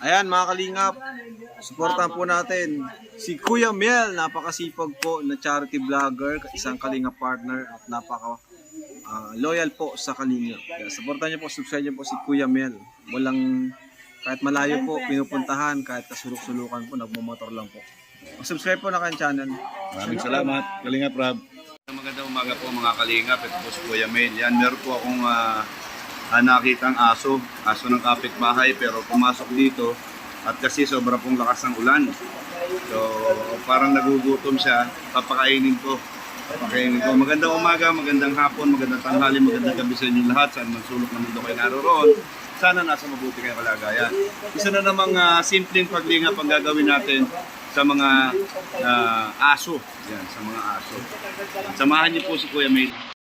Ayan mga kalingap, suportahan po natin si Kuya Mel, napakasipag po na charity vlogger, isang kalingap partner at napaka loyal po sa kalingap. Kaya suportahan niyo po, subscribe niyo po si Kuya Mel. Walang, kahit malayo po, pinupuntahan, kahit kasulok-sulukan po, nagmumotor lang po. Subscribe po na kanyang channel. Maraming salamat, Kalingap Rob. Magandang umaga po mga Kalingap. Ito po si Kuya Mel. Yan, meron po akong nakitang aso ng kapitbahay pero pumasok dito at kasi sobra pong lakas ng ulan. So parang nagugutom siya, papakainin ko. Magandang umaga, magandang hapon, magandang tanghali, magandang gabi sa inyo lahat. Saan man sulok ng mundo kayo naroon. Sana nasa mabuti kayong kalagayan. Isa na namang simpleng paglingap ang gagawin natin sa mga aso. Yan, sa mga aso. Samahan niyo po si Kuya Mel.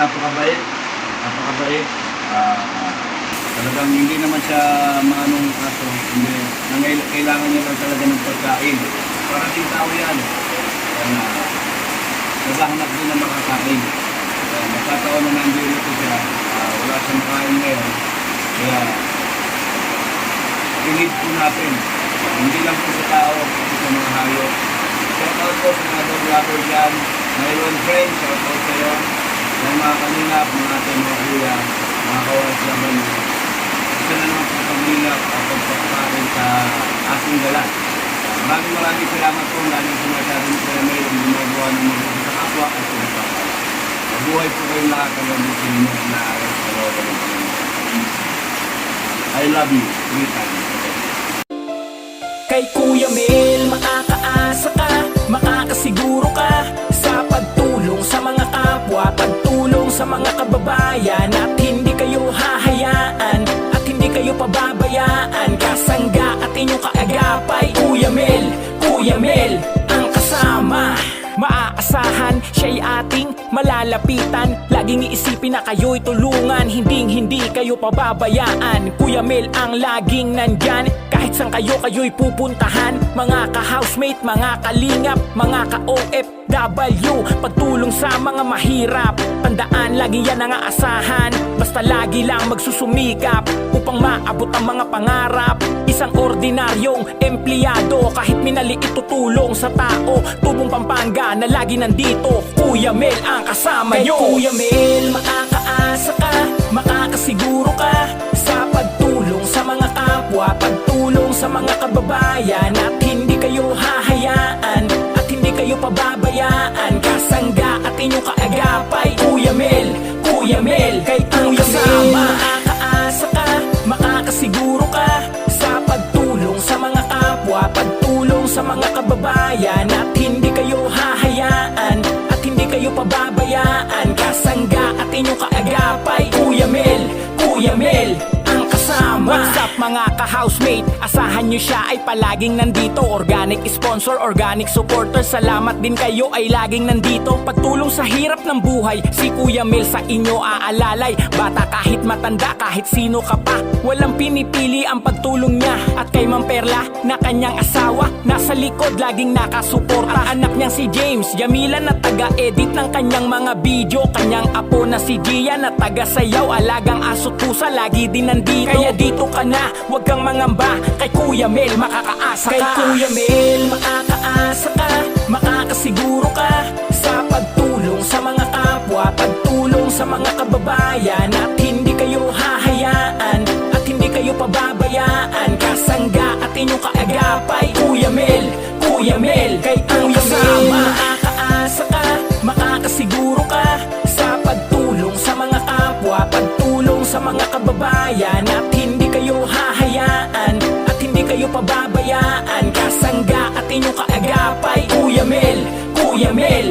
napakabait. Napakabait. Talagang hindi naman siya maanong aso. Hindi. Kailangan niya lang talaga ng pagkain. Para din tao yan. Naghahanap din ng makakain. Magkataon na nandito siya. Wala siyang makain ngayon. Kaya, pinid po natin. Hindi lang po sa tao, pati sa mga hayop. Shout out po sa mga dog lover dyan. My own friend, shout out sa'yo. Yung mga kalingap, mga ating mga kuya, mga kawalas laban mo. Isa na naman po paglingap at pagpapakain sa asing galat. Maraming salamat po. Maraming sinasabi ni Kuya Mel ang ginagawa ng mga sa kapwa at sa kapwa. Mabuhay po kayong lahat ng mabuti ninyo na araw sa loob ng Panginoon. I love you. 3 times. Kay Kuya Mel, makakaasa ka, makakasiguro ka sa pagtulong sa mga kapwa, pagtulong sa mga kababayan, at hindi kayo hahayaan at hindi kayo pababayaan. Kasangga at inyong kaagapay, Kuya Mel, ang kasama. Maaasahan, siya'y ating malalapitan. Laging iisipin na kayo'y tulungan, hindi kayo pababayaan. Kuya Mel ang laging nandyan, kahit saan kayo'y pupuntahan. Mga ka-housemate, mga kalingap, mga ka-OFW, pagtulong sa mga mahirap. Tandaan, lagi yan ang aasahan. Basta lagi lang magsusumikap upang maabot ang mga pangarap. Isang ordinaryong empleyado, kahit minaliit tutulong sa tao. Tubong Pampanga na lagi nandito, Kuya Mel ang kasama nyo. Kay Kuya Mel, makakaasa ka, makakasiguro ka sa pagtulong sa mga kapwa, pagtulong sa mga kababayan, at hindi kayo hahayaan at hindi kayo pababayaan. Kasangga at inyong kaagapay, Kuya Mel, kay Kuya Mel, makakaasa ka, makakasiguro ka sa pagtulong sa mga kapwa, pagtulong sa mga kababayan, at hindi kayo hahayaan at hindi kayo pababayaan. Kasangga at inyong kaagapay, Kuya Mel, ang kasama. What's up mga ka-housemate? Asahan nyo siya ay palaging nandito. Organic sponsor, organic supporter, salamat din kayo ay laging nandito. Pagtulong sa hirap ng buhay, si Kuya Mel sa inyo aalalay. Bata kahit matanda, kahit sino ka pa, walang pinipili ang pagtulong niya. At kay Ma'am Perla na kanyang asawa, nasa likod laging nakasuporta. Anak niyang si James, Yamila na taga-edit ng kanyang mga video. Kanyang apo na si Gia na taga-sayaw, alagang aso't pusa lagi din nandito. Kaya dito ka na, huwag kang mangamba, kay Kuya Mel makakaasa ka. Kay Kuya Mel, makakaasa ka, makakasiguro ka sa pagtulong sa mga kapwa, pagtulong sa mga kababayan, at hindi kayo hahayaan at hindi kayo pababayaan. Kasangga at inyong kaagapay, Kuya Mel, kay Kuya Mel, makakaasa ka, makakasiguro ka sa pagtulong sa mga kapwa, pagtulong sa mga kababayan, at hindi kayo hahayaan at hindi kayo pababayaan. Kasangga at inyong kaagapay, Kuya Mel,